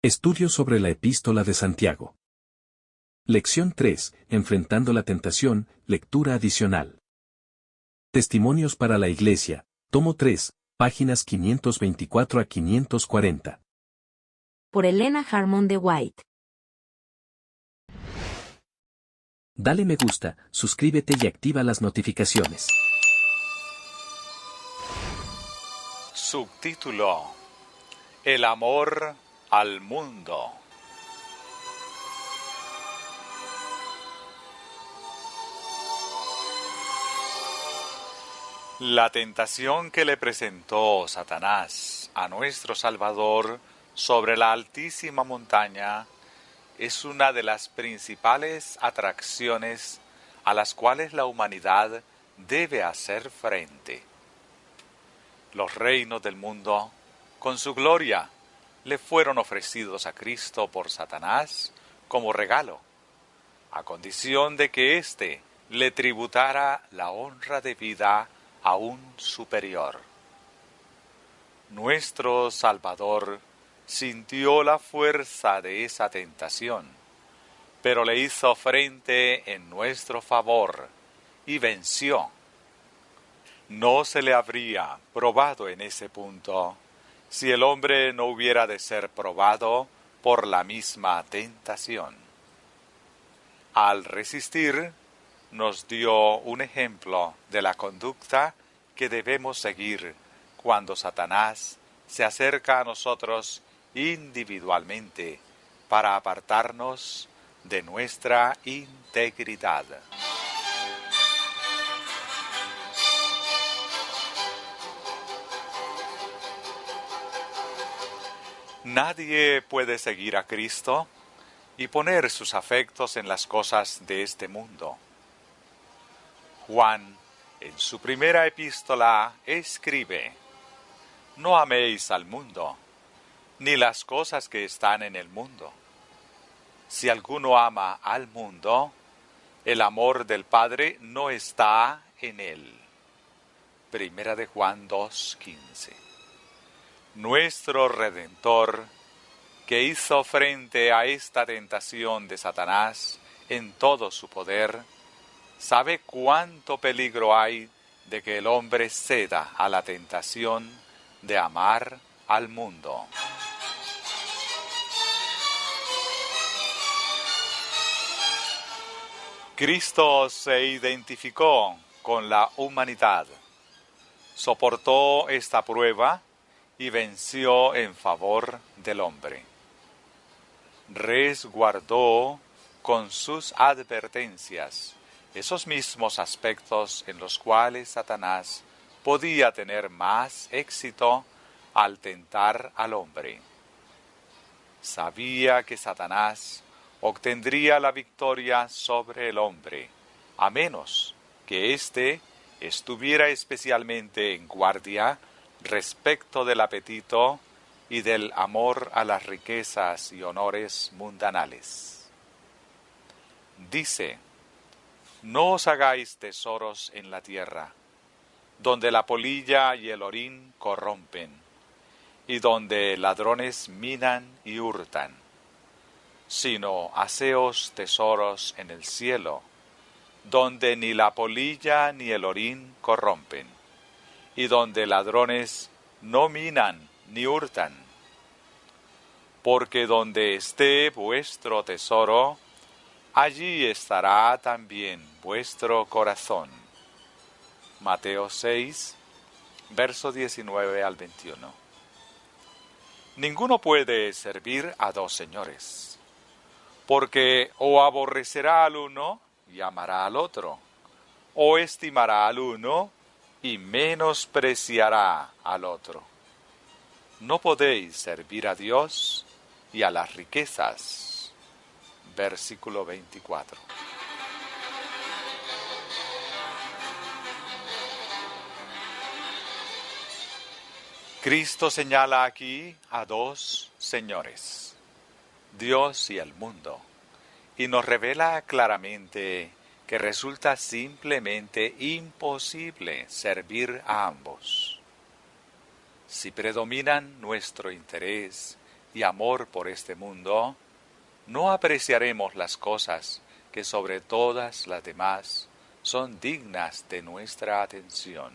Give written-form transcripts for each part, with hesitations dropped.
Estudio sobre la Epístola de Santiago. Lección 3. Enfrentando la tentación, lectura adicional. Testimonios para la Iglesia, tomo 3, páginas 524 a 540. Por Elena Harmon de White. Dale me gusta, suscríbete y activa las notificaciones. Subtítulo: El amor al mundo. La tentación que le presentó Satanás a nuestro Salvador sobre la altísima montaña es una de las principales atracciones a las cuales la humanidad debe hacer frente. Los reinos del mundo, con su gloria, le fueron ofrecidos a Cristo por Satanás como regalo, a condición de que éste le tributara la honra debida a un superior. Nuestro Salvador sintió la fuerza de esa tentación, pero le hizo frente en nuestro favor y venció. No se le habría probado en ese punto si el hombre no hubiera de ser probado por la misma tentación. Al resistir, nos dio un ejemplo de la conducta que debemos seguir cuando Satanás se acerca a nosotros individualmente para apartarnos de nuestra integridad. Nadie puede seguir a Cristo y poner sus afectos en las cosas de este mundo. Juan, en su primera epístola, escribe: No améis al mundo, ni las cosas que están en el mundo. Si alguno ama al mundo, el amor del Padre no está en él. Primera de Juan 2:15. Nuestro Redentor, que hizo frente a esta tentación de Satanás en todo su poder, sabe cuánto peligro hay de que el hombre ceda a la tentación de amar al mundo. Cristo se identificó con la humanidad, soportó esta prueba y venció en favor del hombre. Resguardó con sus advertencias esos mismos aspectos en los cuales Satanás podía tener más éxito al tentar al hombre. Sabía que Satanás obtendría la victoria sobre el hombre, a menos que éste estuviera especialmente en guardia respecto del apetito y del amor a las riquezas y honores mundanales. Dice: No os hagáis tesoros en la tierra, donde la polilla y el orín corrompen, y donde ladrones minan y hurtan, sino haceos tesoros en el cielo, donde ni la polilla ni el orín corrompen, y donde ladrones no minan ni hurtan. Porque donde esté vuestro tesoro, allí estará también vuestro corazón. Mateo 6, verso 19 al 21. Ninguno puede servir a dos señores, porque o aborrecerá al uno y amará al otro, o estimará al uno y menospreciará al otro. No podéis servir a Dios y a las riquezas. Versículo 24. Cristo señala aquí a dos señores, Dios y el mundo, y nos revela claramente que resulta simplemente imposible servir a ambos. Si predominan nuestro interés y amor por este mundo, no apreciaremos las cosas que sobre todas las demás son dignas de nuestra atención.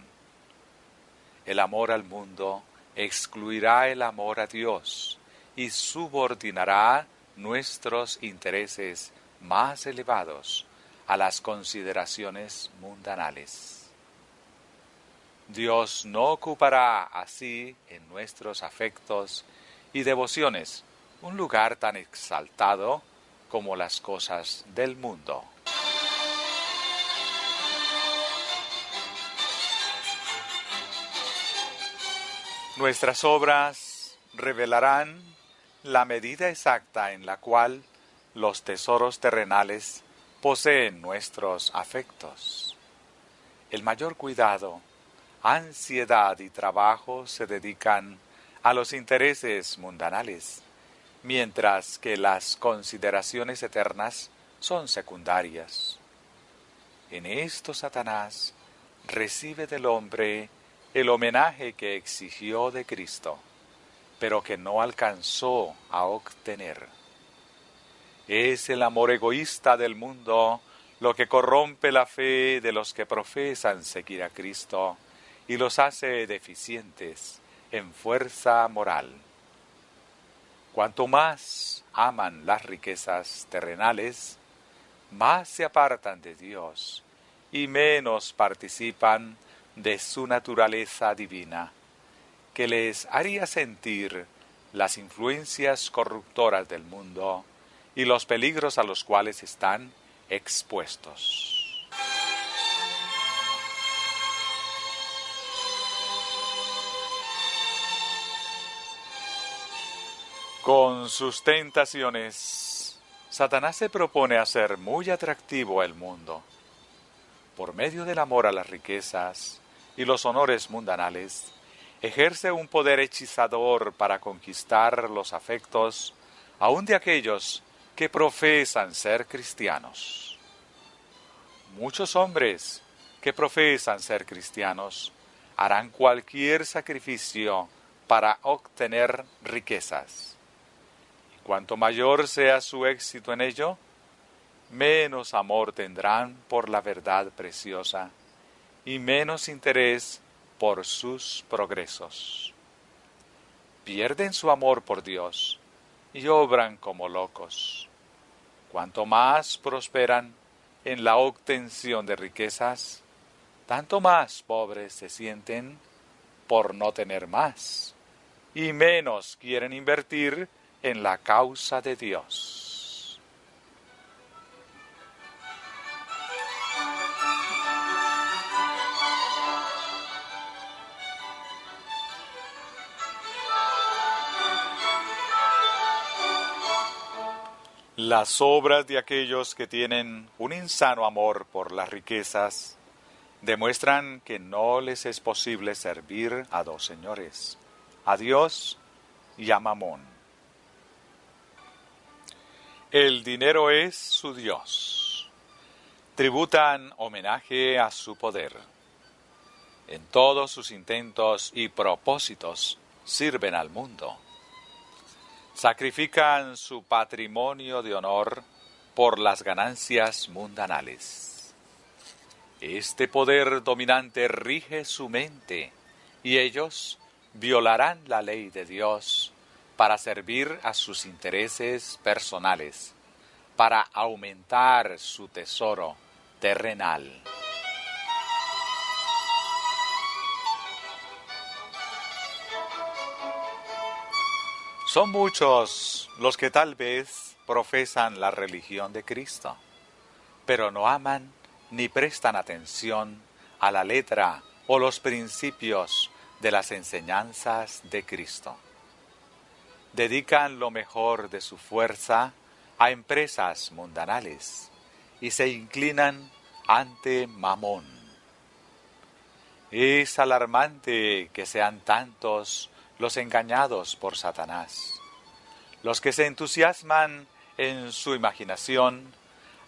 El amor al mundo excluirá el amor a Dios y subordinará nuestros intereses más elevados a las consideraciones mundanales. Dios no ocupará así en nuestros afectos y devociones un lugar tan exaltado como las cosas del mundo. Nuestras obras revelarán la medida exacta en la cual los tesoros terrenales poseen nuestros afectos. El mayor cuidado, ansiedad y trabajo se dedican a los intereses mundanales, mientras que las consideraciones eternas son secundarias. En esto Satanás recibe del hombre el homenaje que exigió de Cristo, pero que no alcanzó a obtener. Es el amor egoísta del mundo lo que corrompe la fe de los que profesan seguir a Cristo y los hace deficientes en fuerza moral. Cuanto más aman las riquezas terrenales, más se apartan de Dios y menos participan de su naturaleza divina, que les haría sentir las influencias corruptoras del mundo y los peligros a los cuales están expuestos. Con sus tentaciones, Satanás se propone hacer muy atractivo el mundo. Por medio del amor a las riquezas y los honores mundanales, ejerce un poder hechizador para conquistar los afectos aun de aquellos que profesan ser cristianos. Muchos hombres que profesan ser cristianos harán cualquier sacrificio para obtener riquezas. Y cuanto mayor sea su éxito en ello, menos amor tendrán por la verdad preciosa y menos interés por sus progresos. Pierden su amor por Dios y obran como locos. Cuanto más prosperan en la obtención de riquezas, tanto más pobres se sienten por no tener más, y menos quieren invertir en la causa de Dios. Las obras de aquellos que tienen un insano amor por las riquezas demuestran que no les es posible servir a dos señores, a Dios y a Mamón. El dinero es su Dios. Tributan homenaje a su poder. En todos sus intentos y propósitos sirven al mundo. Sacrifican su patrimonio de honor por las ganancias mundanales. Este poder dominante rige su mente y ellos violarán la ley de Dios para servir a sus intereses personales, para aumentar su tesoro terrenal. Son muchos los que tal vez profesan la religión de Cristo, pero no aman ni prestan atención a la letra o los principios de las enseñanzas de Cristo. Dedican lo mejor de su fuerza a empresas mundanales y se inclinan ante Mamón. Es alarmante que sean tantos los engañados por Satanás, los que se entusiasman en su imaginación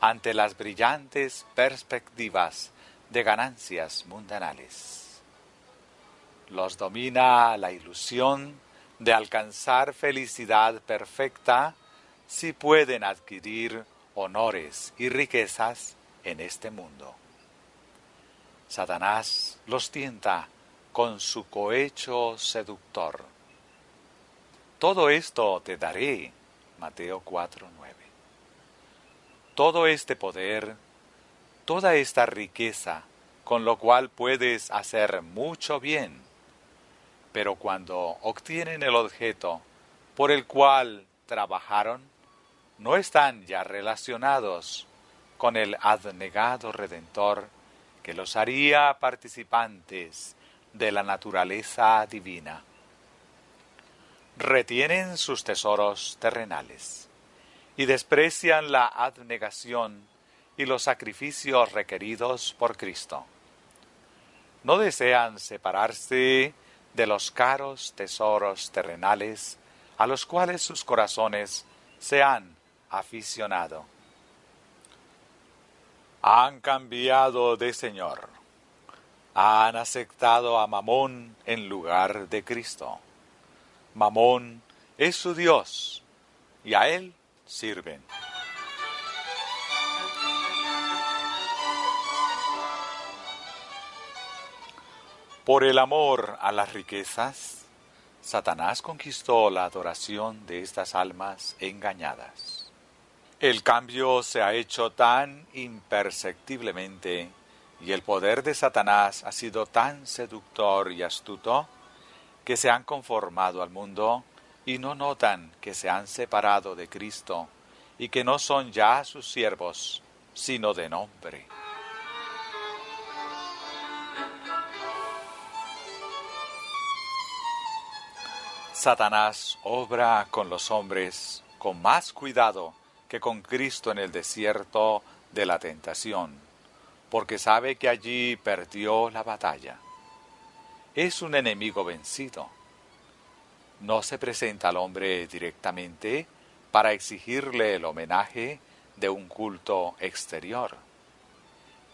ante las brillantes perspectivas de ganancias mundanales. Los domina la ilusión de alcanzar felicidad perfecta si pueden adquirir honores y riquezas en este mundo. Satanás los tienta con su cohecho seductor. Todo esto te daré, Mateo 4:9. Todo este poder, toda esta riqueza, con lo cual puedes hacer mucho bien, pero cuando obtienen el objeto por el cual trabajaron, no están ya relacionados con el abnegado Redentor que los haría participantes de la naturaleza divina. Retienen sus tesoros terrenales y desprecian la abnegación y los sacrificios requeridos por Cristo. No desean separarse de los caros tesoros terrenales a los cuales sus corazones se han aficionado. Han cambiado de Señor. Han aceptado a Mamón en lugar de Cristo. Mamón es su Dios y a él sirven. Por el amor a las riquezas, Satanás conquistó la adoración de estas almas engañadas. El cambio se ha hecho tan imperceptiblemente y el poder de Satanás ha sido tan seductor y astuto que se han conformado al mundo y no notan que se han separado de Cristo y que no son ya sus siervos, sino de nombre. Satanás obra con los hombres con más cuidado que con Cristo en el desierto de la tentación, porque sabe que allí perdió la batalla. Es un enemigo vencido. No se presenta al hombre directamente para exigirle el homenaje de un culto exterior.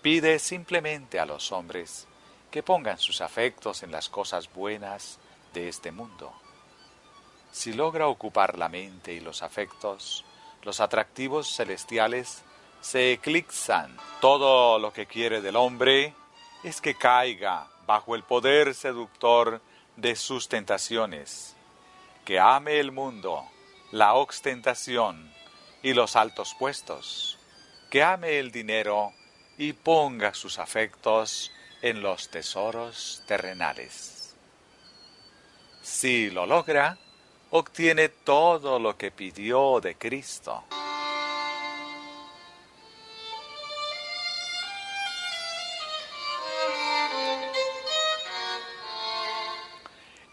Pide simplemente a los hombres que pongan sus afectos en las cosas buenas de este mundo. Si logra ocupar la mente y los afectos, los atractivos celestiales se eclipsan. Todo lo que quiere del hombre es que caiga bajo el poder seductor de sus tentaciones, que ame el mundo, la ostentación y los altos puestos, que ame el dinero y ponga sus afectos en los tesoros terrenales. Si lo logra, obtiene todo lo que pidió de Cristo.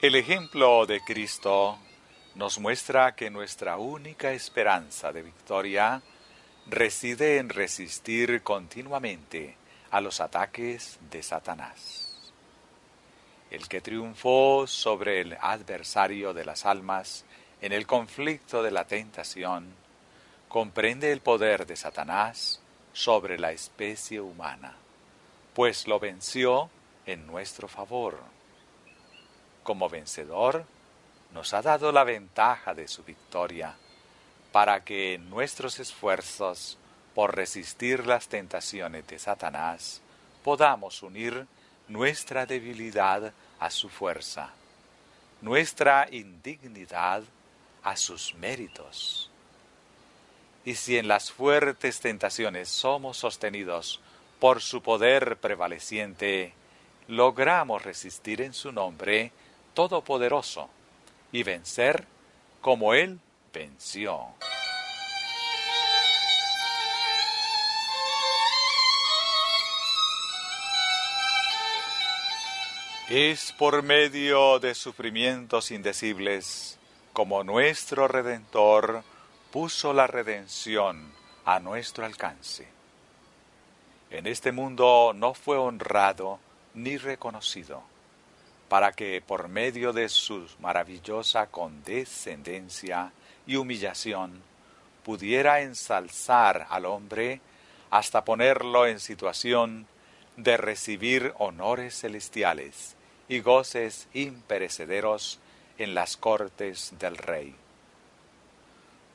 El ejemplo de Cristo nos muestra que nuestra única esperanza de victoria reside en resistir continuamente a los ataques de Satanás. El que triunfó sobre el adversario de las almas en el conflicto de la tentación, comprende el poder de Satanás sobre la especie humana, pues lo venció en nuestro favor. Como vencedor, nos ha dado la ventaja de su victoria, para que en nuestros esfuerzos por resistir las tentaciones de Satanás podamos unir nuestra debilidad a su fuerza, nuestra indignidad a sus méritos. Y si en las fuertes tentaciones somos sostenidos por su poder prevaleciente, logramos resistir en su nombre todopoderoso y vencer como Él venció. Es por medio de sufrimientos indecibles como nuestro Redentor puso la redención a nuestro alcance. En este mundo no fue honrado ni reconocido, para que por medio de su maravillosa condescendencia y humillación pudiera ensalzar al hombre hasta ponerlo en situación de recibir honores celestiales y goces imperecederos en las cortes del rey.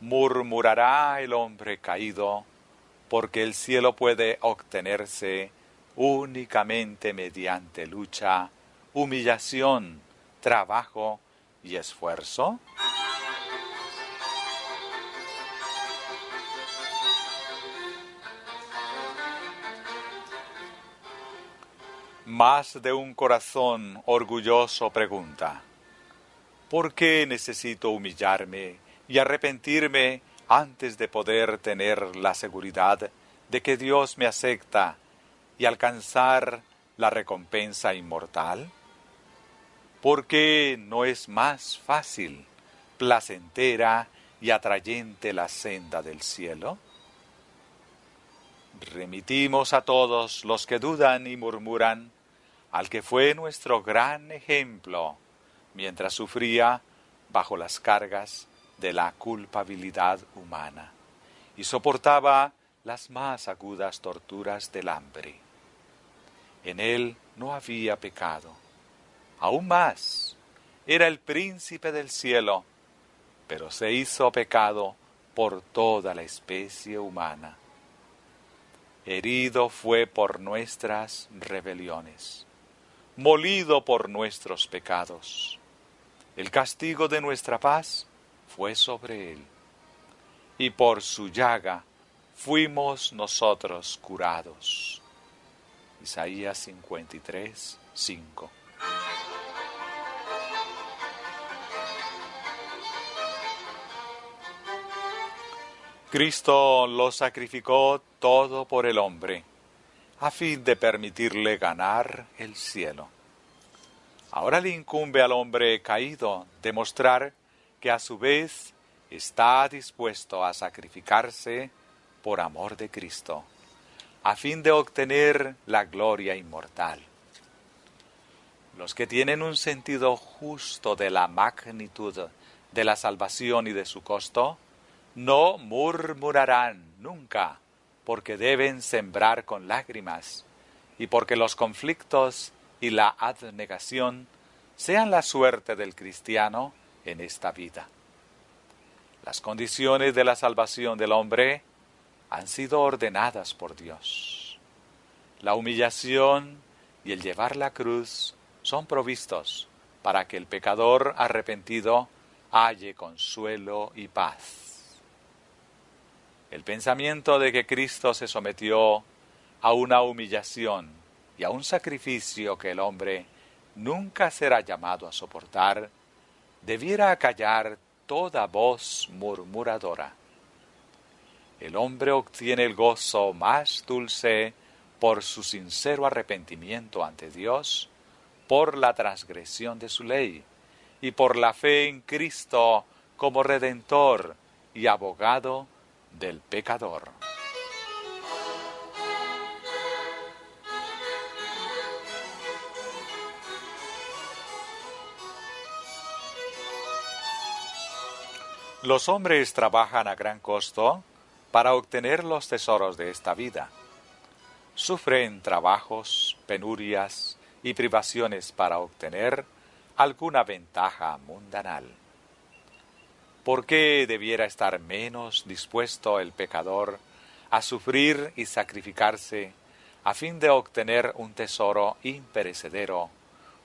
Murmurará el hombre caído, porque el cielo puede obtenerse únicamente mediante lucha, humillación, trabajo y esfuerzo. Más de un corazón orgulloso pregunta: ¿por qué necesito humillarme y arrepentirme antes de poder tener la seguridad de que Dios me acepta y alcanzar la recompensa inmortal? ¿Por qué no es más fácil, placentera y atrayente la senda del cielo? Remitimos a todos los que dudan y murmuran al que fue nuestro gran ejemplo mientras sufría bajo las cargas de la culpabilidad humana y soportaba las más agudas torturas del hambre. En él no había pecado. Aún más, era el príncipe del cielo, pero se hizo pecado por toda la especie humana. Herido fue por nuestras rebeliones, molido por nuestros pecados. El castigo de nuestra paz fue sobre él, y por su llaga fuimos nosotros curados. Isaías 53, 5. Cristo lo sacrificó todo por el hombre, a fin de permitirle ganar el cielo. Ahora le incumbe al hombre caído demostrar que a su vez está dispuesto a sacrificarse por amor de Cristo, a fin de obtener la gloria inmortal. Los que tienen un sentido justo de la magnitud de la salvación y de su costo, no murmurarán nunca, porque deben sembrar con lágrimas, y porque los conflictos y la abnegación sean la suerte del cristiano en esta vida. Las condiciones de la salvación del hombre han sido ordenadas por Dios. La humillación y el llevar la cruz son provistos para que el pecador arrepentido halle consuelo y paz. El pensamiento de que Cristo se sometió a una humillación y a un sacrificio que el hombre nunca será llamado a soportar, debiera acallar toda voz murmuradora. El hombre obtiene el gozo más dulce por su sincero arrepentimiento ante Dios, por la transgresión de su ley y por la fe en Cristo como Redentor y abogado del pecador. Los hombres trabajan a gran costo para obtener los tesoros de esta vida. Sufren trabajos, penurias y privaciones para obtener alguna ventaja mundanal. ¿Por qué debiera estar menos dispuesto el pecador a sufrir y sacrificarse a fin de obtener un tesoro imperecedero,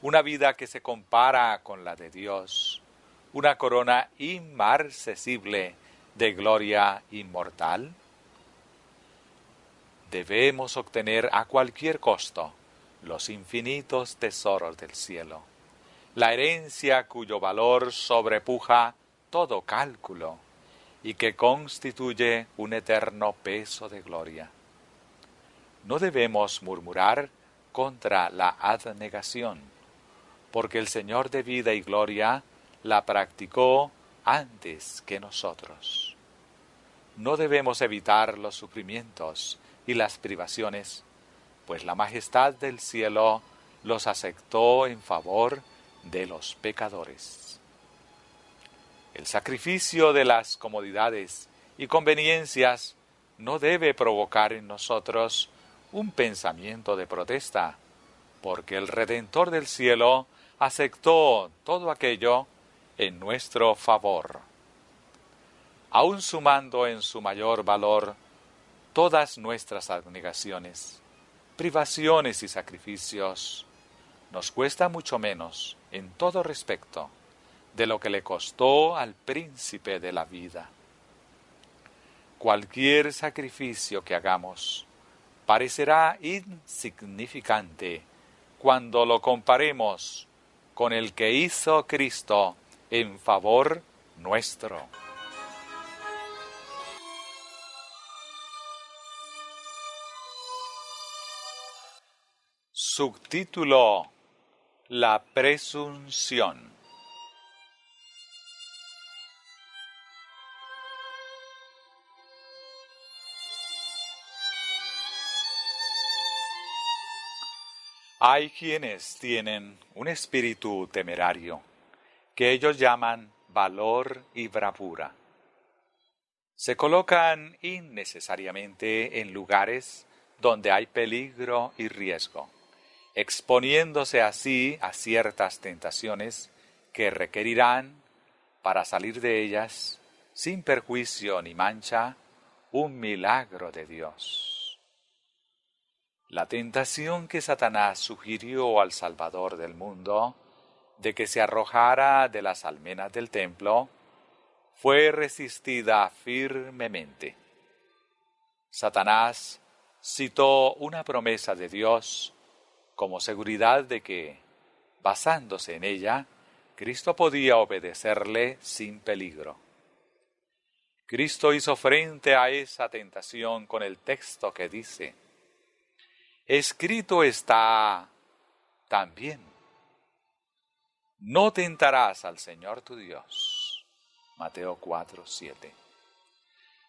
una vida que se compara con la de Dios, una corona inmarcesible de gloria inmortal? Debemos obtener a cualquier costo los infinitos tesoros del cielo, la herencia cuyo valor sobrepuja todo cálculo y que constituye un eterno peso de gloria. No debemos murmurar contra la abnegación, porque el Señor de vida y gloria la practicó antes que nosotros. No debemos evitar los sufrimientos y las privaciones, pues la majestad del cielo los aceptó en favor de los pecadores. El sacrificio de las comodidades y conveniencias no debe provocar en nosotros un pensamiento de protesta, porque el Redentor del cielo aceptó todo aquello en nuestro favor. Aun sumando en su mayor valor todas nuestras abnegaciones, privaciones y sacrificios, nos cuesta mucho menos en todo respecto de lo que le costó al príncipe de la vida. Cualquier sacrificio que hagamos parecerá insignificante cuando lo comparemos con el que hizo Cristo en favor nuestro. Subtítulo: La presunción. Hay quienes tienen un espíritu temerario, que ellos llaman valor y bravura. Se colocan innecesariamente en lugares donde hay peligro y riesgo, exponiéndose así a ciertas tentaciones que requerirán, para salir de ellas, sin perjuicio ni mancha, un milagro de Dios. La tentación que Satanás sugirió al Salvador del mundo, de que se arrojara de las almenas del templo, fue resistida firmemente. Satanás citó una promesa de Dios como seguridad de que, basándose en ella, Cristo podía obedecerle sin peligro. Cristo hizo frente a esa tentación con el texto que dice: escrito está también, no tentarás al Señor tu Dios. Mateo 4:7.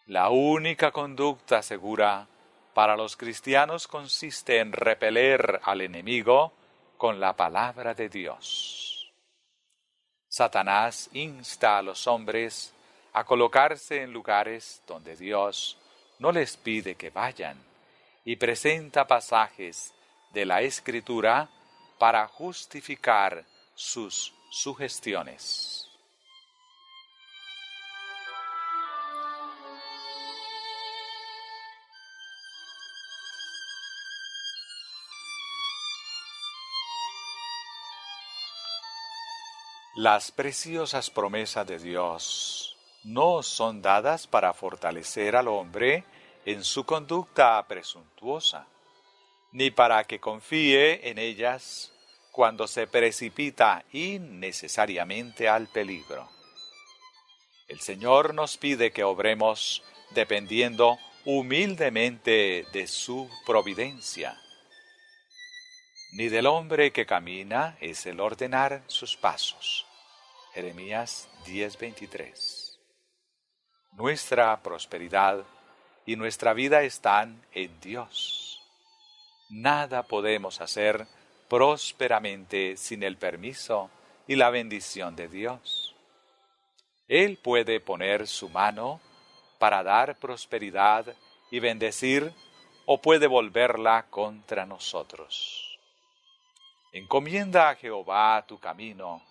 La única conducta segura para los cristianos consiste en repeler al enemigo con la palabra de Dios. Satanás insta a los hombres a colocarse en lugares donde Dios no les pide que vayan, y presenta pasajes de la Escritura para justificar sus sugestiones. Las preciosas promesas de Dios no son dadas para fortalecer al hombre en su conducta presuntuosa, ni para que confíe en ellas cuando se precipita innecesariamente al peligro. El Señor nos pide que obremos dependiendo humildemente de su providencia. Ni del hombre que camina es el ordenar sus pasos. Jeremías 10:23. Nuestra prosperidad y nuestra vida están en Dios. Nada podemos hacer prósperamente sin el permiso y la bendición de Dios. Él puede poner su mano para dar prosperidad y bendecir, o puede volverla contra nosotros. Encomienda a Jehová tu camino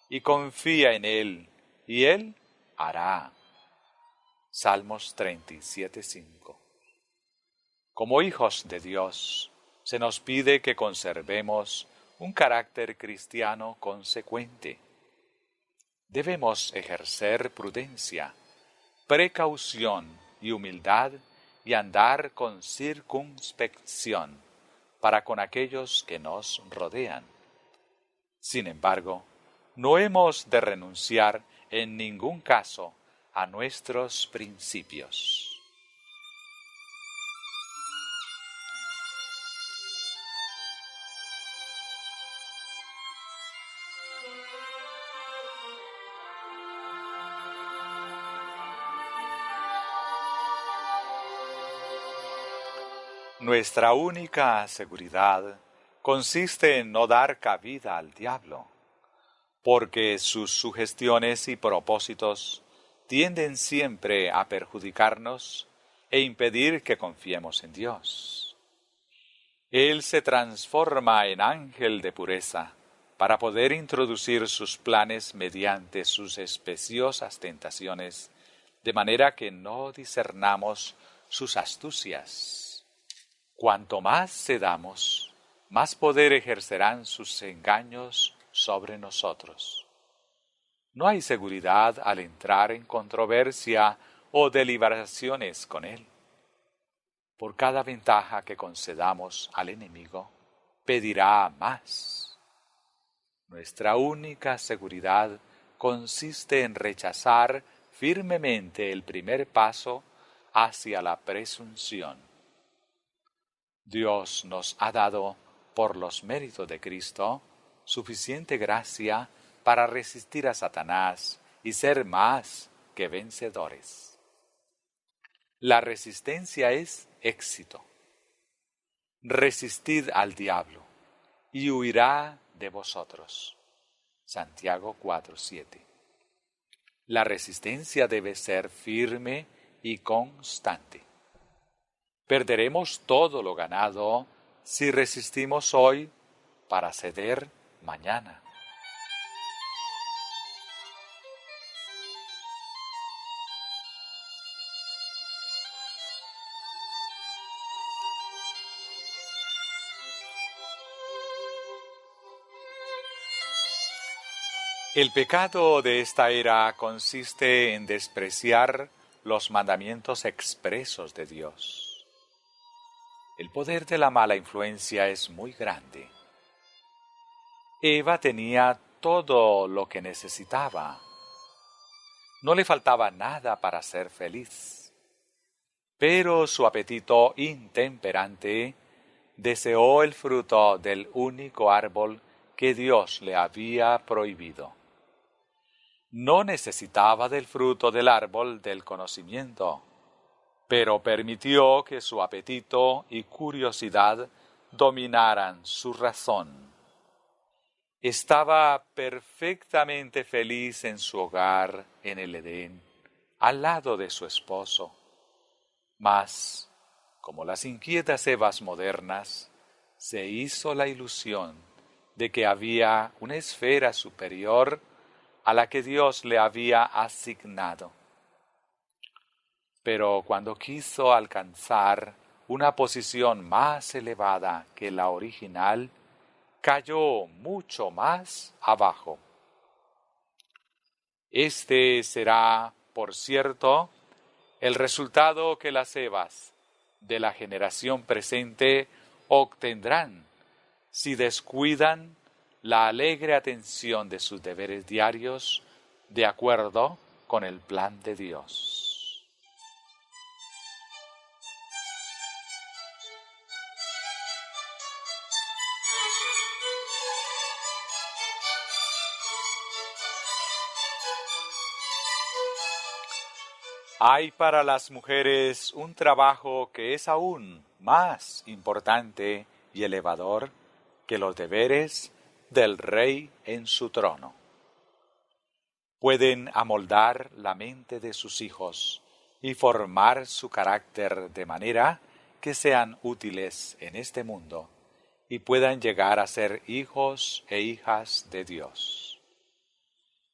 y confía en Él, y Él hará. Salmos 37:5. Como hijos de Dios, se nos pide que conservemos un carácter cristiano consecuente. Debemos ejercer prudencia, precaución y humildad, y andar con circunspección para con aquellos que nos rodean. Sin embargo, no hemos de renunciar en ningún caso a nuestros principios. Nuestra única seguridad consiste en no dar cabida al diablo, porque sus sugestiones y propósitos tienden siempre a perjudicarnos e impedir que confiemos en Dios. Él se transforma en ángel de pureza para poder introducir sus planes mediante sus especiosas tentaciones, de manera que no discernamos sus astucias. Cuanto más cedamos, más poder ejercerán sus engaños sobre nosotros. No hay seguridad al entrar en controversia o deliberaciones con él. Por cada ventaja que concedamos al enemigo, pedirá más. Nuestra única seguridad consiste en rechazar firmemente el primer paso hacia la presunción. Dios nos ha dado, por los méritos de Cristo, suficiente gracia para resistir a Satanás y ser más que vencedores. La resistencia es éxito. Resistid al diablo, y huirá de vosotros. Santiago 4:7. La resistencia debe ser firme y constante. Perderemos todo lo ganado si resistimos hoy para ceder mañana. El pecado de esta era consiste en despreciar los mandamientos expresos de Dios. El poder de la mala influencia es muy grande. Eva tenía todo lo que necesitaba. No le faltaba nada para ser feliz. Pero su apetito intemperante deseó el fruto del único árbol que Dios le había prohibido. No necesitaba del fruto del árbol del conocimiento, pero permitió que su apetito y curiosidad dominaran su razón. Estaba perfectamente feliz en su hogar en el Edén, al lado de su esposo. Mas, como las inquietas Evas modernas, se hizo la ilusión de que había una esfera superior a la que Dios le había asignado. Pero cuando quiso alcanzar una posición más elevada que la original, cayó mucho más abajo. Este será, por cierto, el resultado que las Evas de la generación presente obtendrán si descuidan la alegre atención de sus deberes diarios de acuerdo con el plan de Dios. Hay para las mujeres un trabajo que es aún más importante y elevador que los deberes del rey en su trono. Pueden amoldar la mente de sus hijos y formar su carácter de manera que sean útiles en este mundo y puedan llegar a ser hijos e hijas de Dios.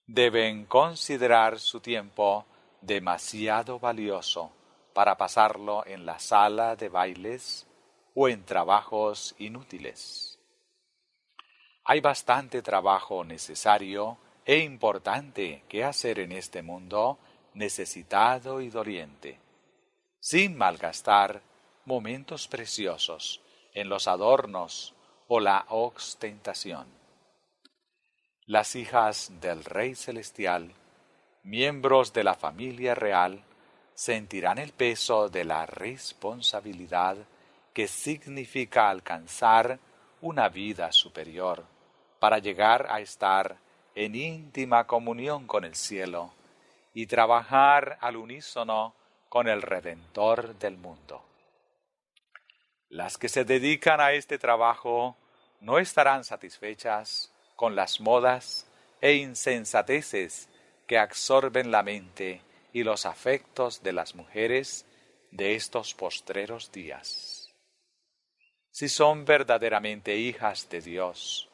Deben considerar su tiempo demasiado valioso para pasarlo en la sala de bailes o en trabajos inútiles. Hay bastante trabajo necesario e importante que hacer en este mundo necesitado y doliente, sin malgastar momentos preciosos en los adornos o la ostentación. Las hijas del Rey Celestial, miembros de la familia real, sentirán el peso de la responsabilidad que significa alcanzar una vida superior, para llegar a estar en íntima comunión con el cielo y trabajar al unísono con el Redentor del mundo. Las que se dedican a este trabajo no estarán satisfechas con las modas e insensateces que absorben la mente y los afectos de las mujeres de estos postreros días. Si son verdaderamente hijas de Dios,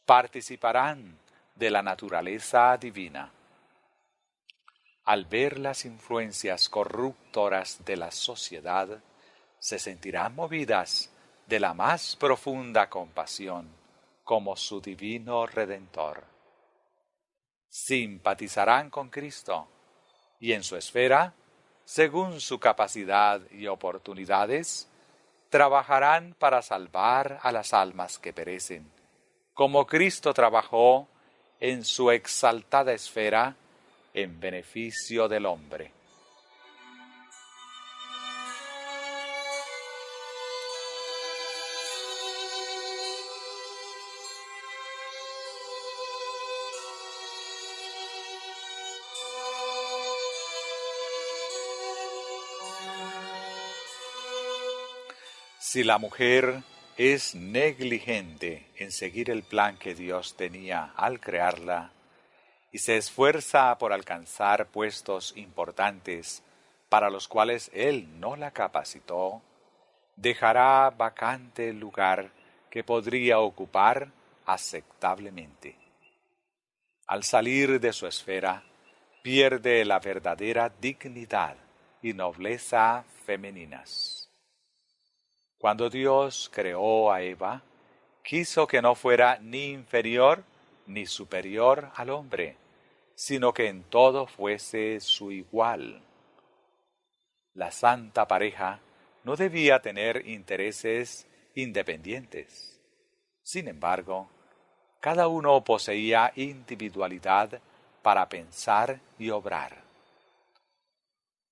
participarán de la naturaleza divina. Al ver las influencias corruptoras de la sociedad, se sentirán movidas de la más profunda compasión como su divino Redentor. Simpatizarán con Cristo y en su esfera, según su capacidad y oportunidades, trabajarán para salvar a las almas que perecen, como Cristo trabajó en su exaltada esfera en beneficio del hombre. Si la mujer es negligente en seguir el plan que Dios tenía al crearla y se esfuerza por alcanzar puestos importantes para los cuales Él no la capacitó, dejará vacante el lugar que podría ocupar aceptablemente. Al salir de su esfera, pierde la verdadera dignidad y nobleza femeninas. Cuando Dios creó a Eva, quiso que no fuera ni inferior ni superior al hombre, sino que en todo fuese su igual. La santa pareja no debía tener intereses independientes. Sin embargo, cada uno poseía individualidad para pensar y obrar.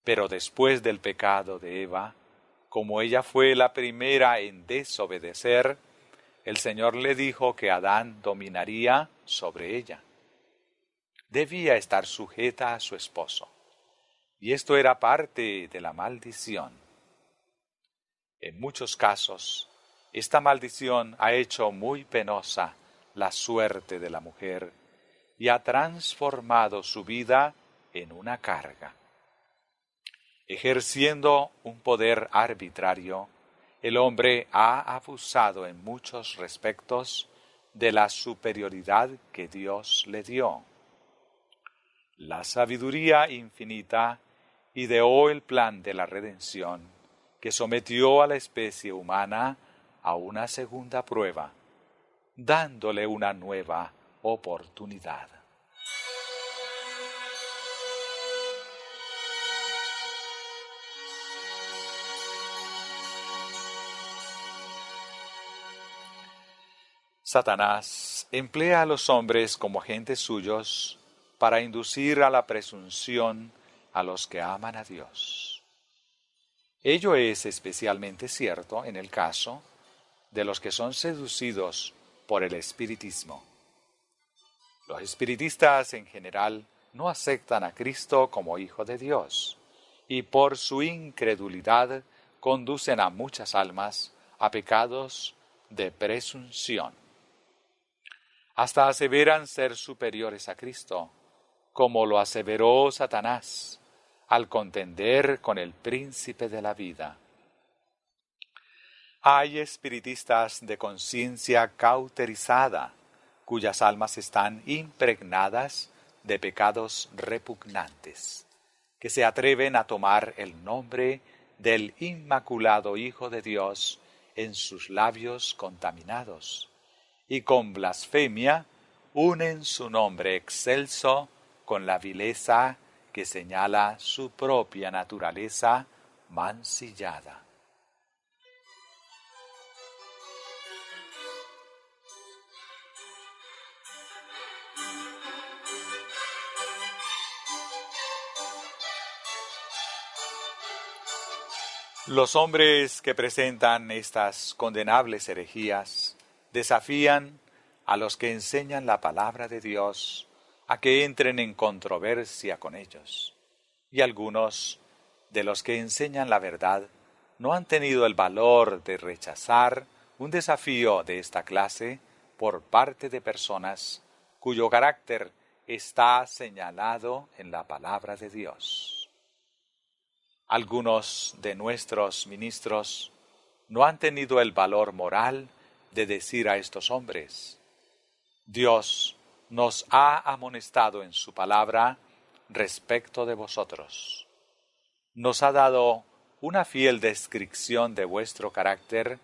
Pero después del pecado de Eva, como ella fue la primera en desobedecer, el Señor le dijo que Adán dominaría sobre ella. Debía estar sujeta a su esposo, y esto era parte de la maldición. En muchos casos, esta maldición ha hecho muy penosa la suerte de la mujer y ha transformado su vida en una carga. Ejerciendo un poder arbitrario, el hombre ha abusado en muchos respectos de la superioridad que Dios le dio. La sabiduría infinita ideó el plan de la redención que sometió a la especie humana a una segunda prueba, dándole una nueva oportunidad. Satanás emplea a los hombres como agentes suyos para inducir a la presunción a los que aman a Dios. Ello es especialmente cierto en el caso de los que son seducidos por el espiritismo. Los espiritistas en general no aceptan a Cristo como Hijo de Dios y por su incredulidad conducen a muchas almas a pecados de presunción. Hasta aseveran ser superiores a Cristo, como lo aseveró Satanás al contender con el príncipe de la vida. Hay espiritistas de conciencia cauterizada, cuyas almas están impregnadas de pecados repugnantes, que se atreven a tomar el nombre del Inmaculado Hijo de Dios en sus labios contaminados, y con blasfemia unen su nombre excelso con la vileza que señala su propia naturaleza mancillada. Los hombres que presentan estas condenables herejías desafían a los que enseñan la palabra de Dios a que entren en controversia con ellos. Y algunos de los que enseñan la verdad no han tenido el valor de rechazar un desafío de esta clase por parte de personas cuyo carácter está señalado en la palabra de Dios. Algunos de nuestros ministros no han tenido el valor moral de decir a estos hombres: Dios nos ha amonestado en su palabra respecto de vosotros. Nos ha dado una fiel descripción de vuestro carácter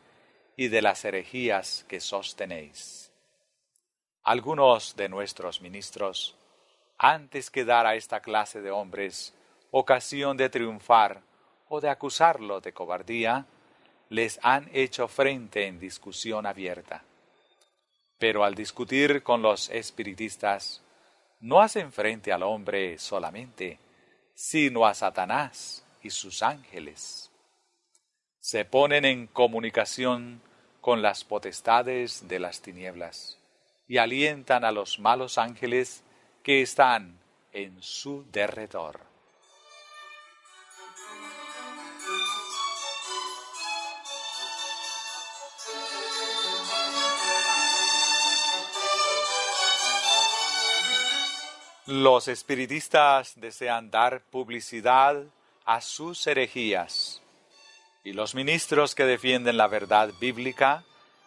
y de las herejías que sostenéis. Algunos de nuestros ministros, antes que dar a esta clase de hombres ocasión de triunfar o de acusarlo de cobardía, les han hecho frente en discusión abierta. Pero al discutir con los espiritistas, no hacen frente al hombre solamente, sino a Satanás y sus ángeles. Se ponen en comunicación con las potestades de las tinieblas y alientan a los malos ángeles que están en su derredor. Los espiritistas desean dar publicidad a sus herejías, y los ministros que defienden la verdad bíblica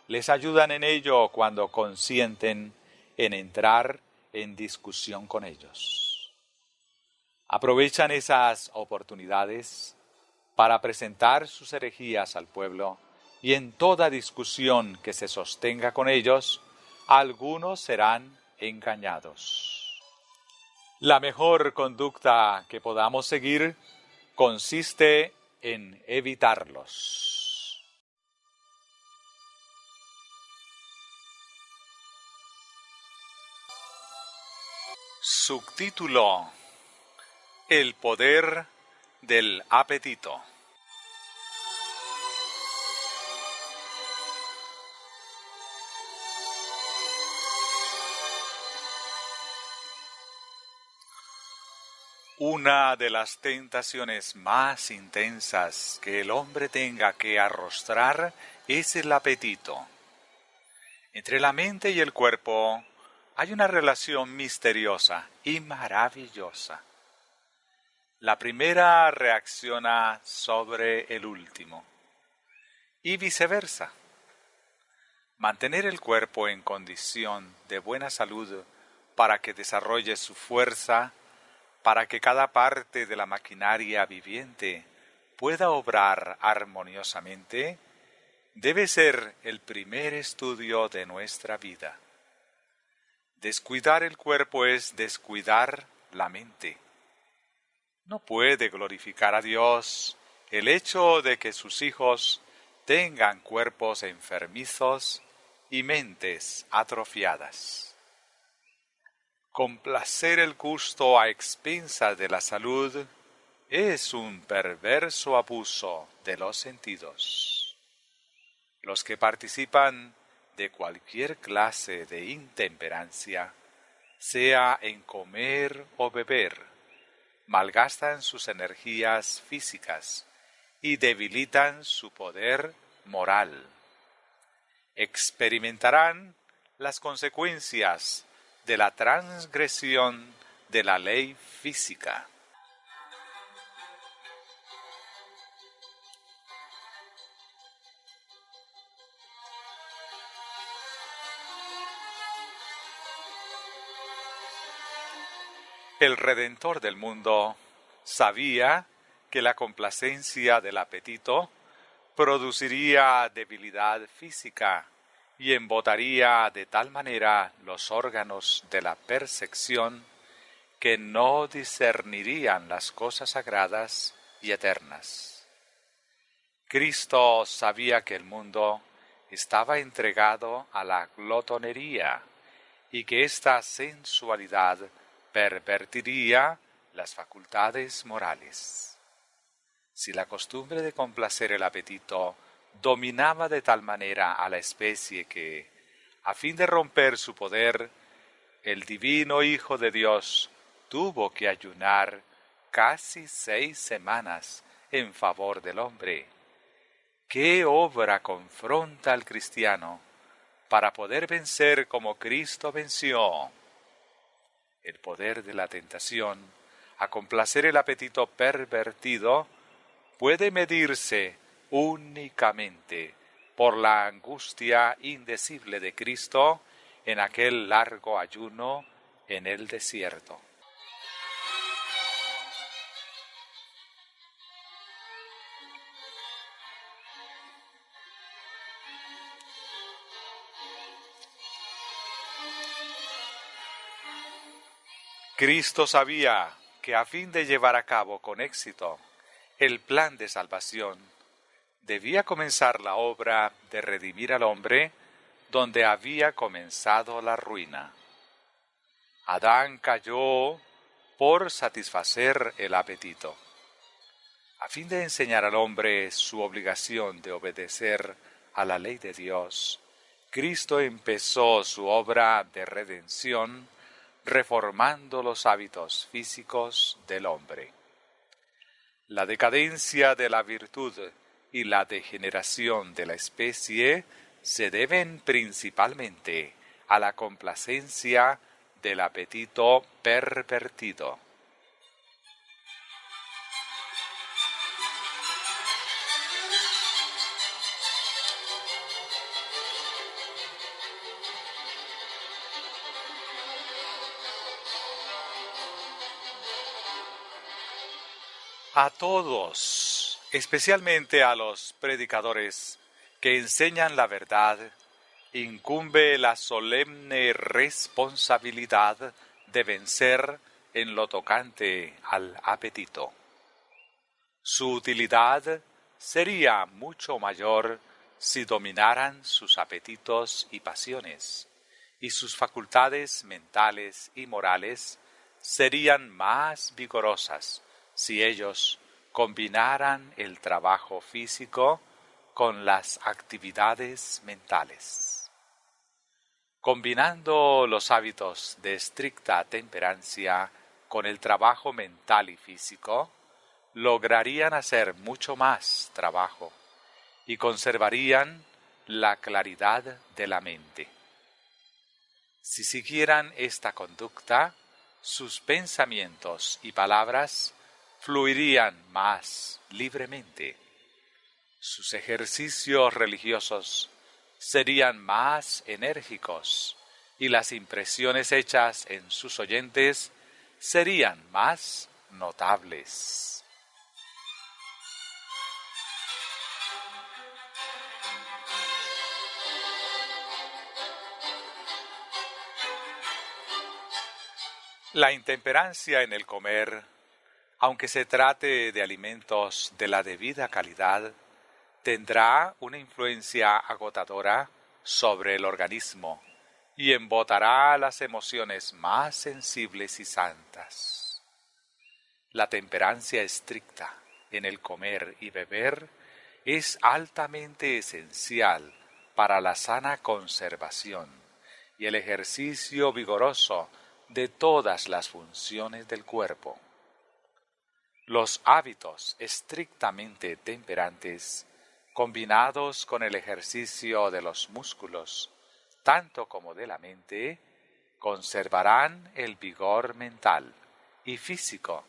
les ayudan en ello cuando consienten en entrar en discusión con ellos. Aprovechan esas oportunidades para presentar sus herejías al pueblo, y en toda discusión que se sostenga con ellos, algunos serán engañados. La mejor conducta que podamos seguir consiste en evitarlos. Subtítulo: El poder del apetito. Una de las tentaciones más intensas que el hombre tenga que arrostrar es el apetito. Entre la mente y el cuerpo hay una relación misteriosa y maravillosa. La primera reacciona sobre el último, y viceversa. Mantener el cuerpo en condición de buena salud para que desarrolle su fuerza, para que cada parte de la maquinaria viviente pueda obrar armoniosamente, debe ser el primer estudio de nuestra vida. Descuidar el cuerpo es descuidar la mente. No puede glorificar a Dios el hecho de que sus hijos tengan cuerpos enfermizos y mentes atrofiadas. Complacer el gusto a expensas de la salud es un perverso abuso de los sentidos. Los que participan de cualquier clase de intemperancia, sea en comer o beber, malgastan sus energías físicas y debilitan su poder moral. Experimentarán las consecuencias de la transgresión de la ley física. El Redentor del mundo sabía que la complacencia del apetito produciría debilidad física y embotaría de tal manera los órganos de la percepción que no discernirían las cosas sagradas y eternas. Cristo sabía que el mundo estaba entregado a la glotonería y que esta sensualidad pervertiría las facultades morales. Si la costumbre de complacer el apetito dominaba de tal manera a la especie que, a fin de romper su poder, el divino Hijo de Dios tuvo que ayunar casi 6 semanas en favor del hombre. ¿Qué obra confronta al cristiano para poder vencer como Cristo venció? El poder de la tentación a complacer el apetito pervertido puede medirse únicamente por la angustia indecible de Cristo en aquel largo ayuno en el desierto. Cristo sabía que a fin de llevar a cabo con éxito el plan de salvación, debía comenzar la obra de redimir al hombre donde había comenzado la ruina. Adán cayó por satisfacer el apetito. A fin de enseñar al hombre su obligación de obedecer a la ley de Dios, Cristo empezó su obra de redención reformando los hábitos físicos del hombre. La decadencia de la virtud y la degeneración de la especie se deben principalmente a la complacencia del apetito pervertido. A todos, especialmente a los predicadores que enseñan la verdad, incumbe la solemne responsabilidad de vencer en lo tocante al apetito. Su utilidad sería mucho mayor si dominaran sus apetitos y pasiones, y sus facultades mentales y morales serían más vigorosas si ellos combinaran el trabajo físico con las actividades mentales. Combinando los hábitos de estricta temperancia con el trabajo mental y físico, lograrían hacer mucho más trabajo y conservarían la claridad de la mente. Si siguieran esta conducta, sus pensamientos y palabras fluirían más libremente. Sus ejercicios religiosos serían más enérgicos y las impresiones hechas en sus oyentes serían más notables. La intemperancia en el comer, aunque se trate de alimentos de la debida calidad, tendrá una influencia agotadora sobre el organismo y embotará las emociones más sensibles y santas. La temperancia estricta en el comer y beber es altamente esencial para la sana conservación y el ejercicio vigoroso de todas las funciones del cuerpo. Los hábitos estrictamente temperantes, combinados con el ejercicio de los músculos, tanto como de la mente, conservarán el vigor mental y físico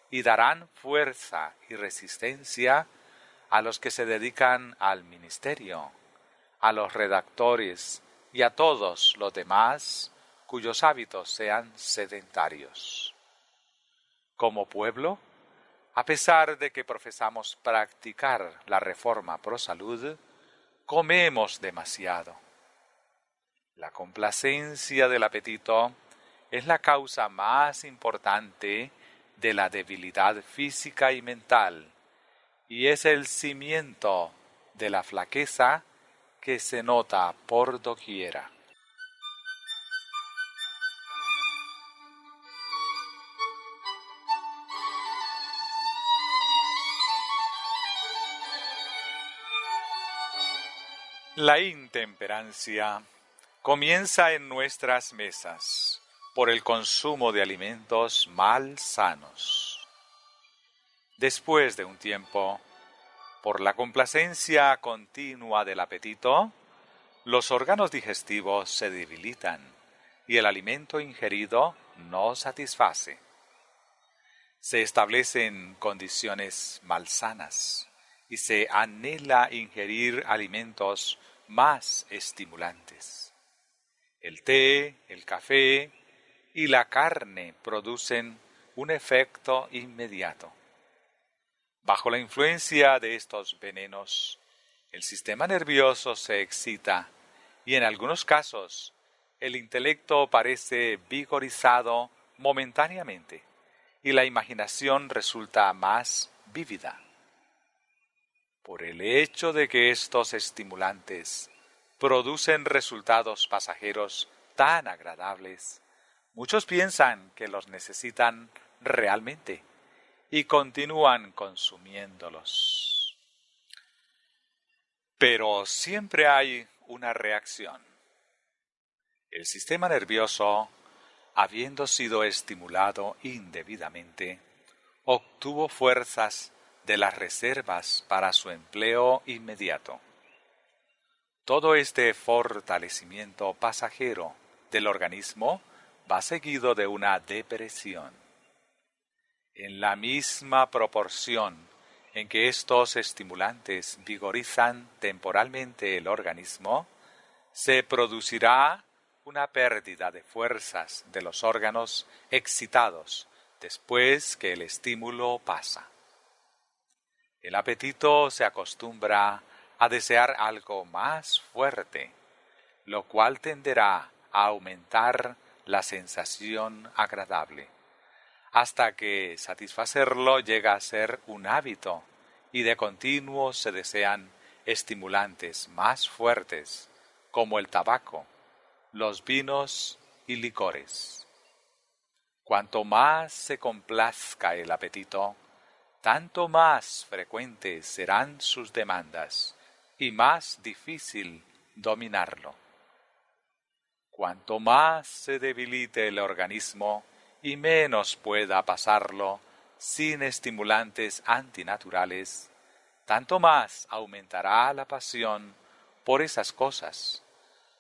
y darán fuerza y resistencia a los que se dedican al ministerio, a los redactores y a todos los demás cuyos hábitos sean sedentarios. Como pueblo, a pesar de que profesamos practicar la reforma pro salud, comemos demasiado. La complacencia del apetito es la causa más importante de la debilidad física y mental y es el cimiento de la flaqueza que se nota por doquiera. La intemperancia comienza en nuestras mesas por el consumo de alimentos mal sanos. Después de un tiempo, por la complacencia continua del apetito, los órganos digestivos se debilitan y el alimento ingerido no satisface. Se establecen condiciones malsanas y se anhela ingerir alimentos más estimulantes. El té, el café y la carne producen un efecto inmediato. Bajo la influencia de estos venenos, el sistema nervioso se excita y en algunos casos el intelecto parece vigorizado momentáneamente y la imaginación resulta más vívida. Por el hecho de que estos estimulantes producen resultados pasajeros tan agradables, muchos piensan que los necesitan realmente y continúan consumiéndolos. Pero siempre hay una reacción. El sistema nervioso, habiendo sido estimulado indebidamente, obtuvo fuerzas de las reservas para su empleo inmediato. Todo este fortalecimiento pasajero del organismo va seguido de una depresión. En la misma proporción en que estos estimulantes vigorizan temporalmente el organismo, se producirá una pérdida de fuerzas de los órganos excitados después que el estímulo pasa. El apetito se acostumbra a desear algo más fuerte, lo cual tenderá a aumentar la sensación agradable, hasta que satisfacerlo llega a ser un hábito y de continuo se desean estimulantes más fuertes, como el tabaco, los vinos y licores. Cuanto más se complazca el apetito, tanto más frecuentes serán sus demandas y más difícil dominarlo. Cuanto más se debilite el organismo y menos pueda pasarlo sin estimulantes antinaturales, tanto más aumentará la pasión por esas cosas,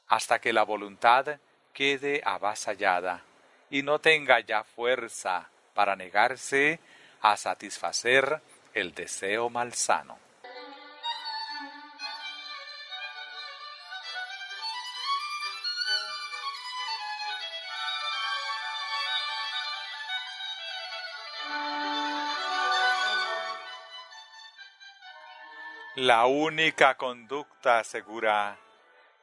hasta que la voluntad quede avasallada y no tenga ya fuerza para negarse a satisfacer el deseo malsano. La única conducta segura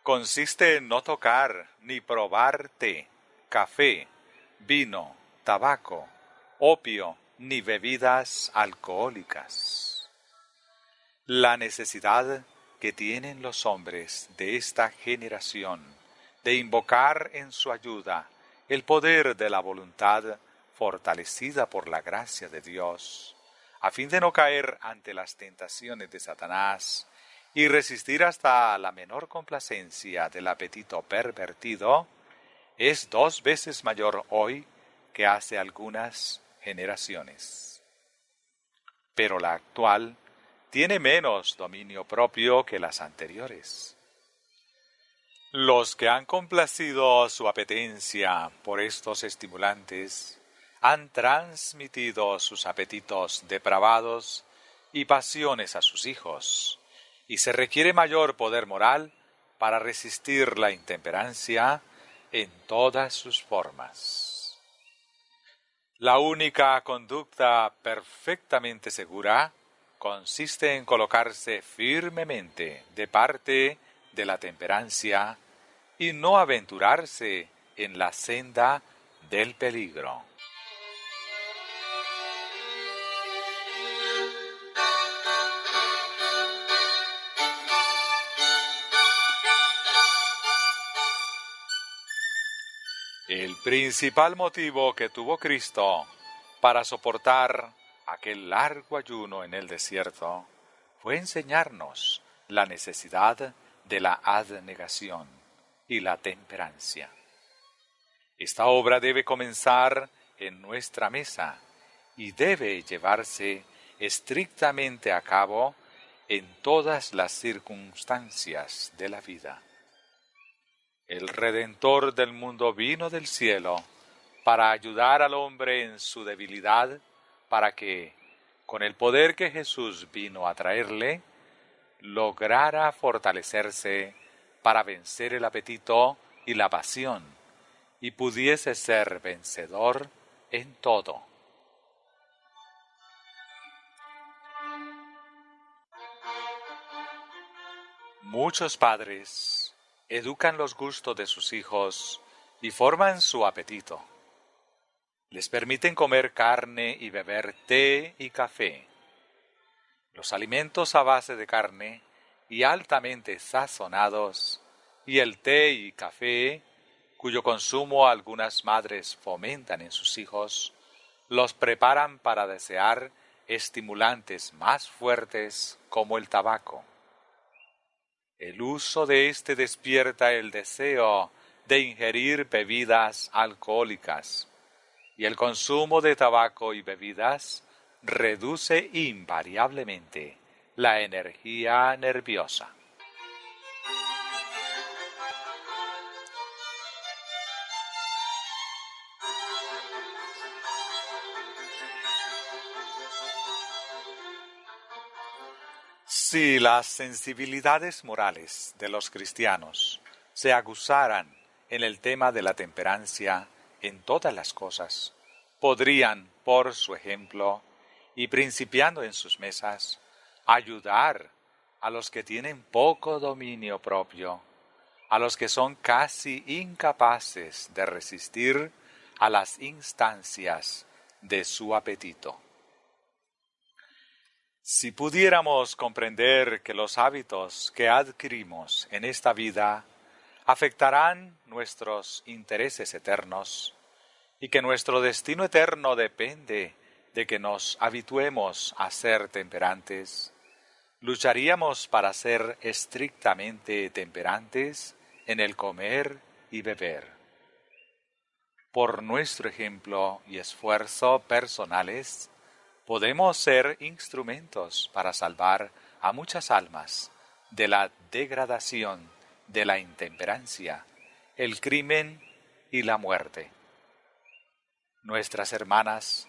consiste en no tocar ni probar té, café, vino, tabaco, opio ni bebidas alcohólicas. La necesidad que tienen los hombres de esta generación de invocar en su ayuda el poder de la voluntad fortalecida por la gracia de Dios, a fin de no caer ante las tentaciones de Satanás y resistir hasta la menor complacencia del apetito pervertido, es 2 veces mayor hoy que hace algunas generaciones. Pero la actual tiene menos dominio propio que las anteriores. Los que han complacido su apetencia por estos estimulantes han transmitido sus apetitos depravados y pasiones a sus hijos, y se requiere mayor poder moral para resistir la intemperancia en todas sus formas. La única conducta perfectamente segura consiste en colocarse firmemente de parte de la temperancia y no aventurarse en la senda del peligro. El principal motivo que tuvo Cristo para soportar aquel largo ayuno en el desierto fue enseñarnos la necesidad de la abnegación y la temperancia. Esta obra debe comenzar en nuestra mesa y debe llevarse estrictamente a cabo en todas las circunstancias de la vida. El Redentor del mundo vino del cielo para ayudar al hombre en su debilidad, para que, con el poder que Jesús vino a traerle, lograra fortalecerse para vencer el apetito y la pasión, y pudiese ser vencedor en todo. Muchos padres educan los gustos de sus hijos y forman su apetito. Les permiten comer carne y beber té y café. Los alimentos a base de carne y altamente sazonados, y el té y café, cuyo consumo algunas madres fomentan en sus hijos, los preparan para desear estimulantes más fuertes como el tabaco. El uso de este despierta el deseo de ingerir bebidas alcohólicas, y el consumo de tabaco y bebidas reduce invariablemente la energía nerviosa. Si las sensibilidades morales de los cristianos se aguzaran en el tema de la temperancia en todas las cosas, podrían, por su ejemplo, y principiando en sus mesas, ayudar a los que tienen poco dominio propio, a los que son casi incapaces de resistir a las instancias de su apetito. Si pudiéramos comprender que los hábitos que adquirimos en esta vida afectarán nuestros intereses eternos y que nuestro destino eterno depende de que nos habituemos a ser temperantes, lucharíamos para ser estrictamente temperantes en el comer y beber. Por nuestro ejemplo y esfuerzo personales, podemos ser instrumentos para salvar a muchas almas de la degradación, de la intemperancia, el crimen y la muerte. Nuestras hermanas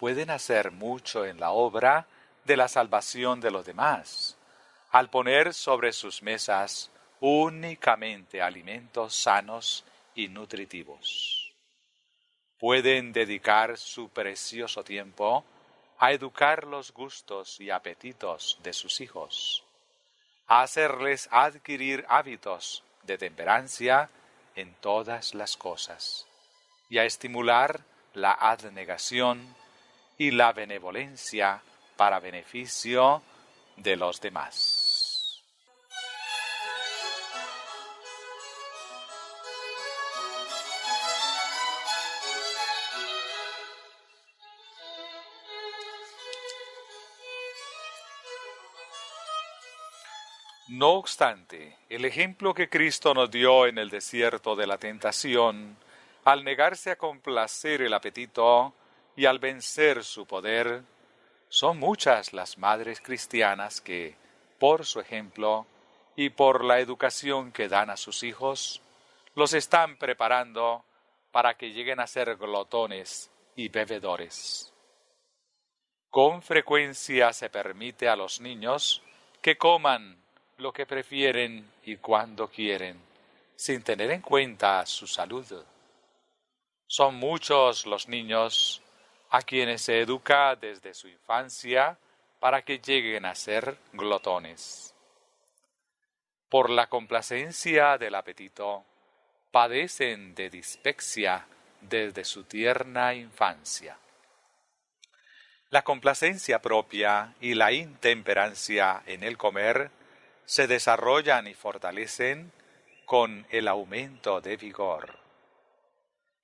pueden hacer mucho en la obra de la salvación de los demás, al poner sobre sus mesas únicamente alimentos sanos y nutritivos. Pueden dedicar su precioso tiempo a educar los gustos y apetitos de sus hijos, a hacerles adquirir hábitos de temperancia en todas las cosas, y a estimular la abnegación y la benevolencia para beneficio de los demás. No obstante, el ejemplo que Cristo nos dio en el desierto de la tentación, al negarse a complacer el apetito y al vencer su poder, son muchas las madres cristianas que, por su ejemplo y por la educación que dan a sus hijos, los están preparando para que lleguen a ser glotones y bebedores. Con frecuencia se permite a los niños que coman lo que prefieren y cuando quieren, sin tener en cuenta su salud. Son muchos los niños a quienes se educa desde su infancia para que lleguen a ser glotones. Por la complacencia del apetito, padecen de dispepsia desde su tierna infancia. La complacencia propia y la intemperancia en el comer se desarrollan y fortalecen con el aumento de vigor.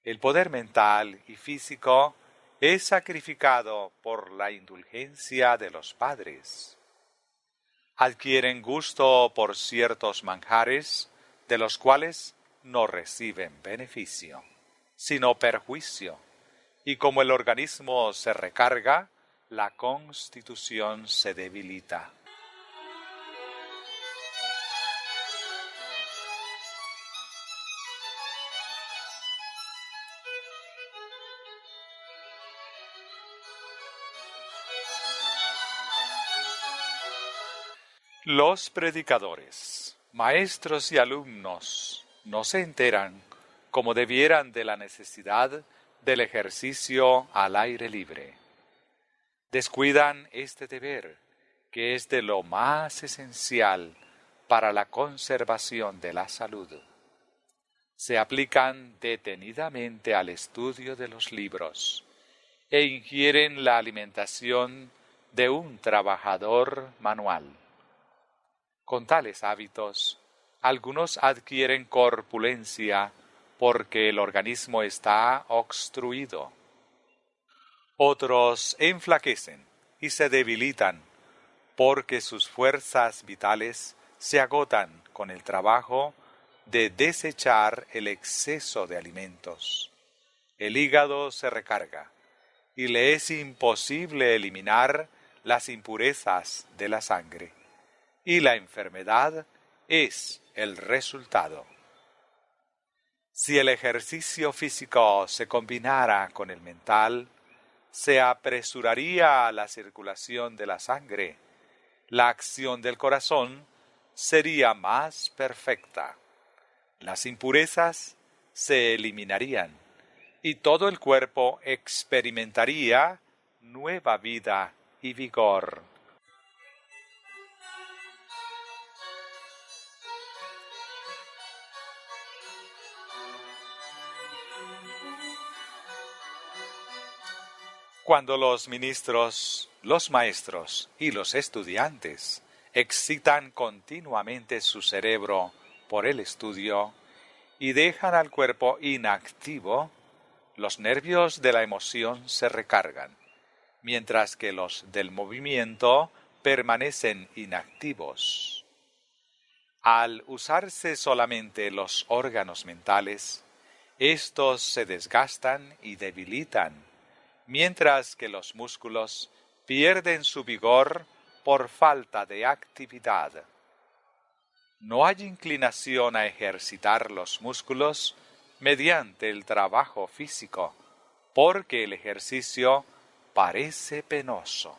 El poder mental y físico es sacrificado por la indulgencia de los padres. Adquieren gusto por ciertos manjares de los cuales no reciben beneficio, sino perjuicio, y como el organismo se recarga, la constitución se debilita. Los predicadores, maestros y alumnos no se enteran como debieran de la necesidad del ejercicio al aire libre. Descuidan este deber, que es de lo más esencial para la conservación de la salud. Se aplican detenidamente al estudio de los libros e ingieren la alimentación de un trabajador manual. Con tales hábitos, algunos adquieren corpulencia porque el organismo está obstruido. Otros enflaquecen y se debilitan porque sus fuerzas vitales se agotan con el trabajo de desechar el exceso de alimentos. El hígado se recarga y le es imposible eliminar las impurezas de la sangre, y la enfermedad es el resultado. Si el ejercicio físico se combinara con el mental, se apresuraría la circulación de la sangre, la acción del corazón sería más perfecta, las impurezas se eliminarían y todo el cuerpo experimentaría nueva vida y vigor. Cuando los ministros, los maestros y los estudiantes excitan continuamente su cerebro por el estudio y dejan al cuerpo inactivo, los nervios de la emoción se recargan, mientras que los del movimiento permanecen inactivos. Al usarse solamente los órganos mentales, estos se desgastan y debilitan, mientras que los músculos pierden su vigor por falta de actividad. No hay inclinación a ejercitar los músculos mediante el trabajo físico, porque el ejercicio parece penoso.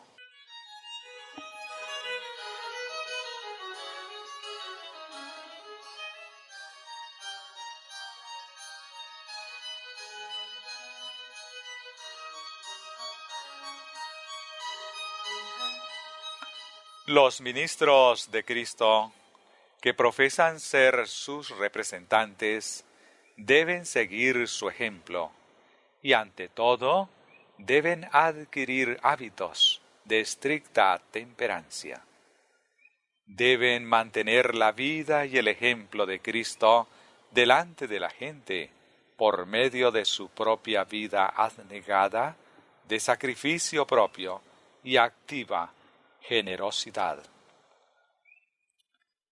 Los ministros de Cristo, que profesan ser sus representantes, deben seguir su ejemplo y, ante todo, deben adquirir hábitos de estricta temperancia. Deben mantener la vida y el ejemplo de Cristo delante de la gente por medio de su propia vida abnegada, de sacrificio propio y activa generosidad.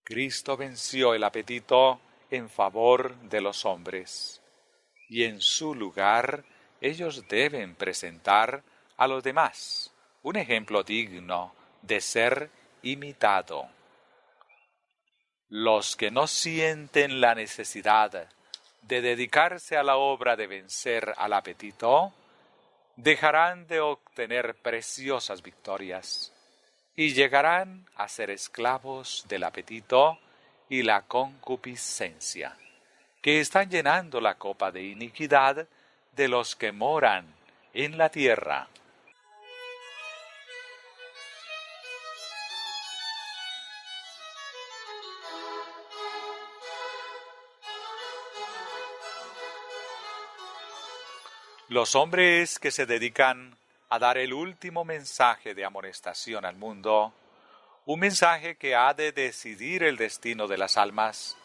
Cristo venció el apetito en favor de los hombres, y en su lugar ellos deben presentar a los demás un ejemplo digno de ser imitado. Los que no sienten la necesidad de dedicarse a la obra de vencer al apetito, dejarán de obtener preciosas victorias y llegarán a ser esclavos del apetito y la concupiscencia, que están llenando la copa de iniquidad de los que moran en la tierra. Los hombres que se dedican a dar el último mensaje de amonestación al mundo, un mensaje que ha de decidir el destino de las almas,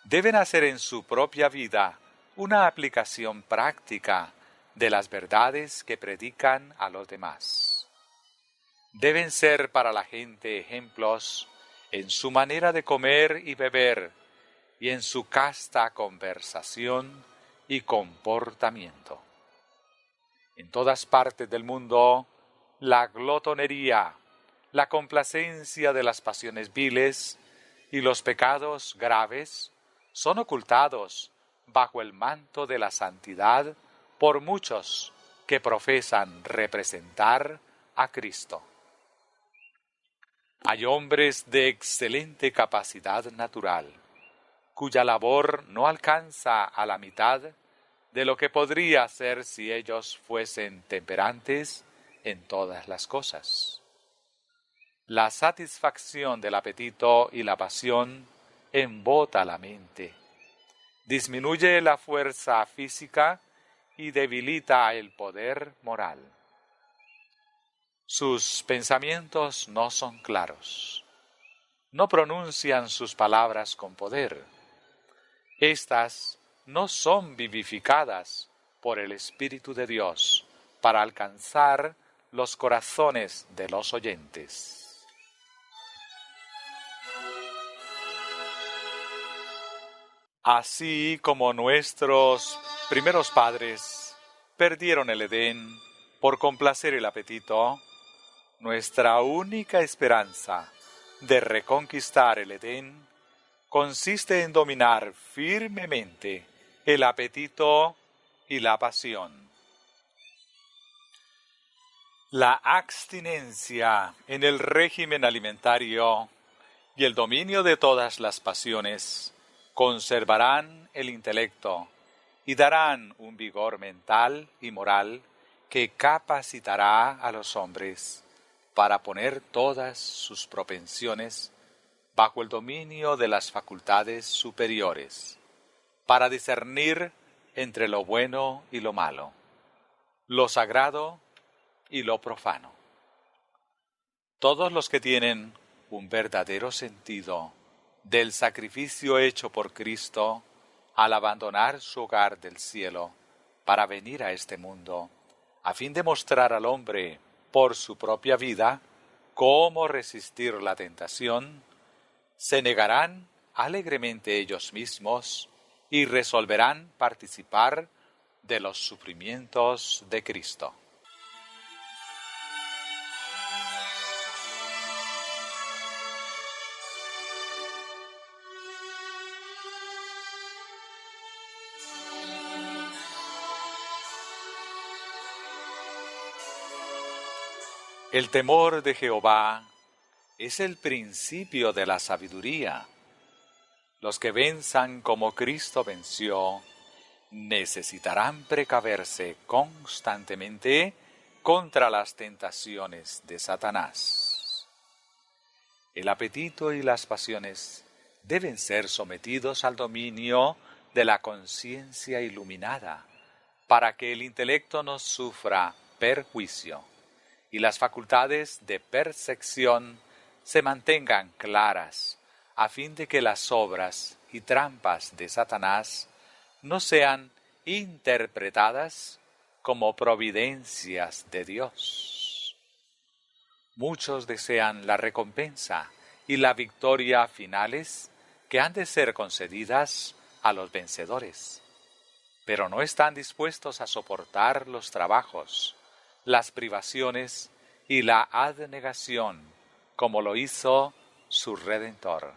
deben hacer en su propia vida una aplicación práctica de las verdades que predican a los demás. Deben ser para la gente ejemplos en su manera de comer y beber y en su casta conversación y comportamiento. En todas partes del mundo, la glotonería, la complacencia de las pasiones viles y los pecados graves son ocultados bajo el manto de la santidad por muchos que profesan representar a Cristo. Hay hombres de excelente capacidad natural, cuya labor no alcanza a la mitad de lo que podría ser si ellos fuesen temperantes en todas las cosas. La satisfacción del apetito y la pasión embota la mente, disminuye la fuerza física y debilita el poder moral. Sus pensamientos no son claros, no pronuncian sus palabras con poder. Estas no son vivificadas por el Espíritu de Dios para alcanzar los corazones de los oyentes. Así como nuestros primeros padres perdieron el Edén por complacer el apetito, nuestra única esperanza de reconquistar el Edén consiste en dominar firmemente el apetito y la pasión. La abstinencia en el régimen alimentario y el dominio de todas las pasiones conservarán el intelecto y darán un vigor mental y moral que capacitará a los hombres para poner todas sus propensiones bajo el dominio de las facultades superiores, para discernir entre lo bueno y lo malo, lo sagrado y lo profano. Todos los que tienen un verdadero sentido del sacrificio hecho por Cristo al abandonar su hogar del cielo para venir a este mundo, a fin de mostrar al hombre por su propia vida cómo resistir la tentación, se negarán alegremente ellos mismos y resolverán participar de los sufrimientos de Cristo. El temor de Jehová es el principio de la sabiduría. Los que venzan como Cristo venció necesitarán precaverse constantemente contra las tentaciones de Satanás. El apetito y las pasiones deben ser sometidos al dominio de la conciencia iluminada para que el intelecto no sufra perjuicio y las facultades de percepción se mantengan claras, a fin de que las obras y trampas de Satanás no sean interpretadas como providencias de Dios. Muchos desean la recompensa y la victoria finales que han de ser concedidas a los vencedores, pero no están dispuestos a soportar los trabajos, las privaciones y la abnegación, como lo hizo su Redentor.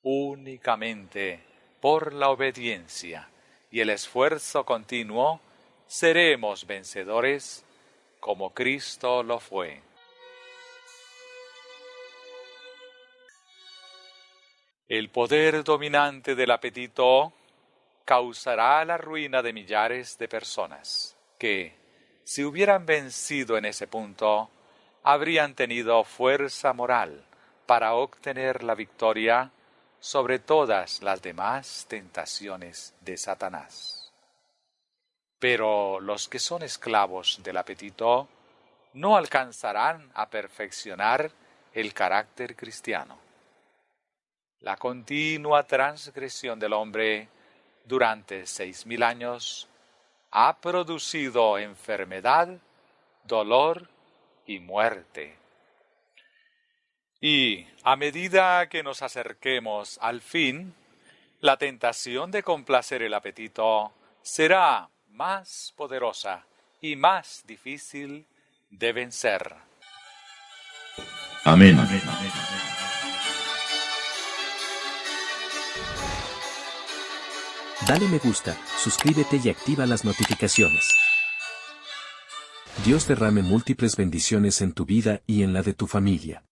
Únicamente por la obediencia y el esfuerzo continuo seremos vencedores como Cristo lo fue. El poder dominante del apetito causará la ruina de millares de personas que, si hubieran vencido en ese punto, habrían tenido fuerza moral para obtener la victoria sobre todas las demás tentaciones de Satanás. Pero los que son esclavos del apetito no alcanzarán a perfeccionar el carácter cristiano. La continua transgresión del hombre durante 6.000 años ha producido enfermedad, dolor y muerte. Y a medida que nos acerquemos al fin, la tentación de complacer el apetito será más poderosa y más difícil de vencer. Amén. Dale me gusta, suscríbete y activa las notificaciones. Dios derrame múltiples bendiciones en tu vida y en la de tu familia.